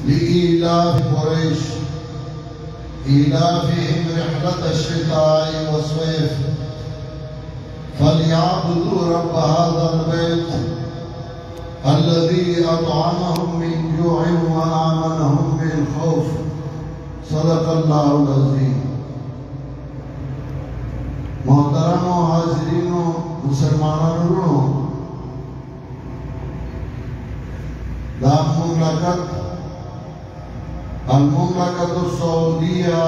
لإيلاف قريش إيلافهم رحلة الشتاء والصيف فليعبدوا رب هذا البيت الذي أطعمهم من جوع وآمنهم من خوف صدق الله العظيم. محترم حاضرین مسلمانانو دا المملکت السعودیہ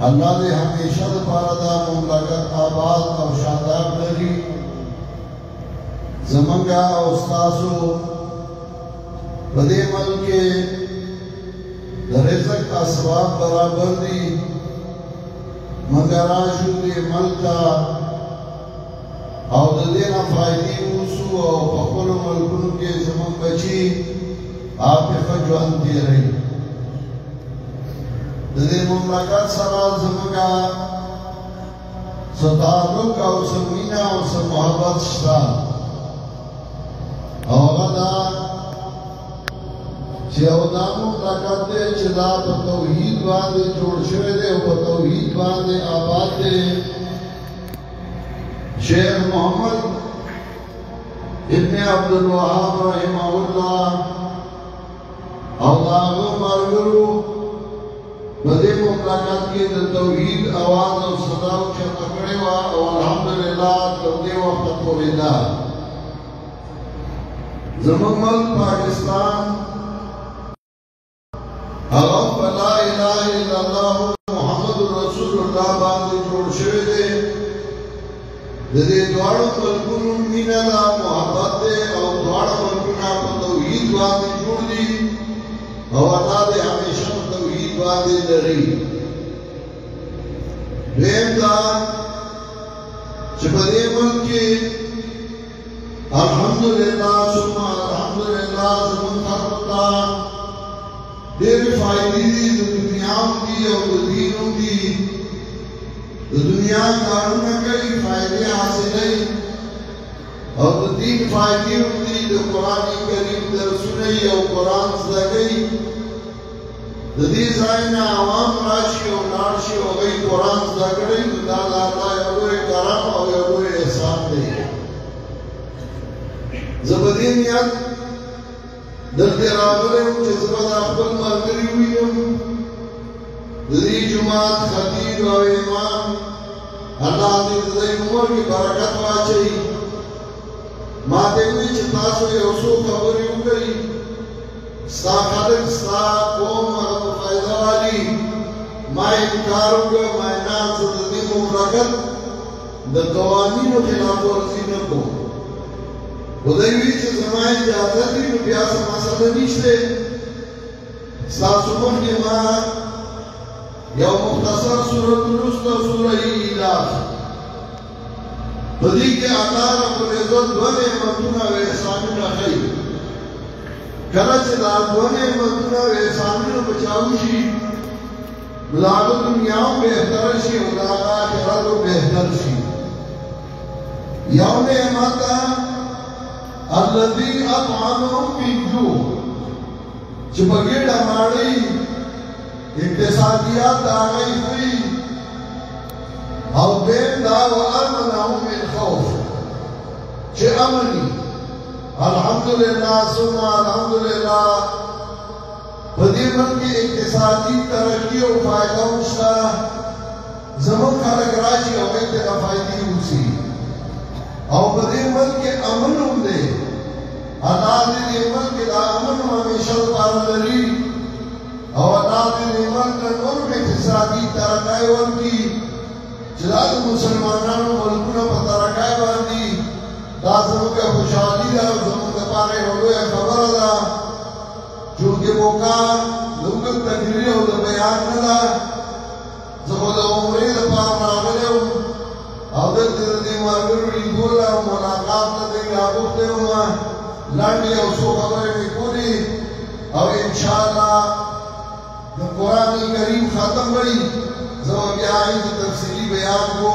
اللہ نے ہمیشہ دپارا دا مملکت آباد اور شاداب لگی زمنگا استاسو بدے ملک کے رزق کا ثواب برابر دی مگر آشو دے ملکا او دینا فائدی موسو او پخور ملکن کے زمان بچی آپ فجوان دی رہی دے مملکت سرال زمانگا ستعلق او سمینہ او سمحبت شتا او غدا چه او دا مملکت دے چه دا پا توحید باندے جوڑ شوئے دے او پا توحید باندے آباد دے شیخ محمد ابن عبدالوہاب رحمہ اللہ او داغو مرگرو بدے مملکت کی دا توحید آواز او صداو چتکڑے وا او الحمدللہ تردے وقت پوریدہ زمان ملک پاکستان اغم لا الہ الا اللہ محمد رسول اللہ باندے جوڑ شوئے دے دے دوارو ملکون مینا دا محبت دے او دوارو ملکونا پا توحید باندے جوڑ دی او اللہ دے ہمیشہ توحید باندے لری دویم دا چپدے ملک کے الحمدللہ سمع الحمدللہ زمن خرمتا دیر فائدی دی دنیاوں دی اور دینوں دی دنیا کاروں کئی فائدے حاصل ہیں اور دین فائدی ہوتی جو قرآن کریم درسنی اور قرآن صدقی دی زائن عوام راشی اور نارشی ہو گئی قرآن صدقی دادا اللہ یلوے کرم اور یلوے احسان دے زبدینیت دلتے راغلے ہوں جذبت اخبر مرگری ہوئی ہوں دی جماعت خطیر و امام اللہ دی عمر کی برکت واچئی ماتے ہوئی چھتاسو یوسو خبری ہو گئی ستا خلق ستا قوم و فائدہ والی ما انکار ہو گا ما انام صدقی مملکت دا قوانین و خلاف ورزی نکو خدایوی چې زما اجازه دي نو بیا څه مسله نشته ستاسو مخکې ما یو مختصر سورۃ الرسل سورۃ ایلاف په دې کې الله رب العزت دوه نعمتونه او احسانونه ښیي کله چې دا دوه نعمتونه او احسانونه بچاو شي دا دنیا بهتر شي او دا آخرت بهتر شي یو نعمت الذي اطعمهم من جوع چې بغیر ماړی اقتصادیات داغی فری او دین دا و امنهم من خوف چې امنی الحمدللہ ثم الحمدللہ بدی من کی اقتصادی ترقی و فائدہ ہوشتا زمان خلق راشی او انتقا فائدی ہوسی او بدی من کے امن ہوں دے اللہ دی من کے دا امن ہمیشہ پار لری او اللہ دی من کے نور میں اقتصادی ترقی ورکی چلال مسلمانانو ملکونا پا ترقی باندی دا زمان کے خوشحالی دا زمان کے پارے ہوئے خبر دا چونکہ موقع لوگت تقریر ہو دا بیان ندا زمان دا عمری دا پار راغلے ہوں او در دی مارگرو ریدولا ملاقات ندی آبوکتے ہوا لانڈی او سو خبر میں کولی او انشاءاللہ قرآن کریم ختم بڑی زمان بیا آئی دی تفصیلی بیان کو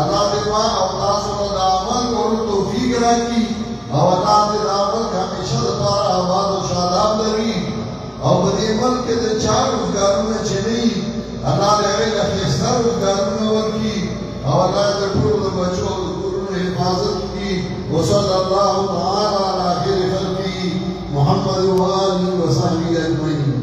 اللہ دماء او اللہ صلی اللہ عمل کو توفیق رکھی او اللہ دماء ہمیشہ دپارا آباد و شاداب او بدی ملک د چار روزګارونه چې نه الله دې هغه د خسته روزګارونه ورکړي او الله دې ټول د بچو د کورونو حفاظت کړي وصلی الله تعالی علی خیر خلقه محمد و آله و صحبه اجمعین.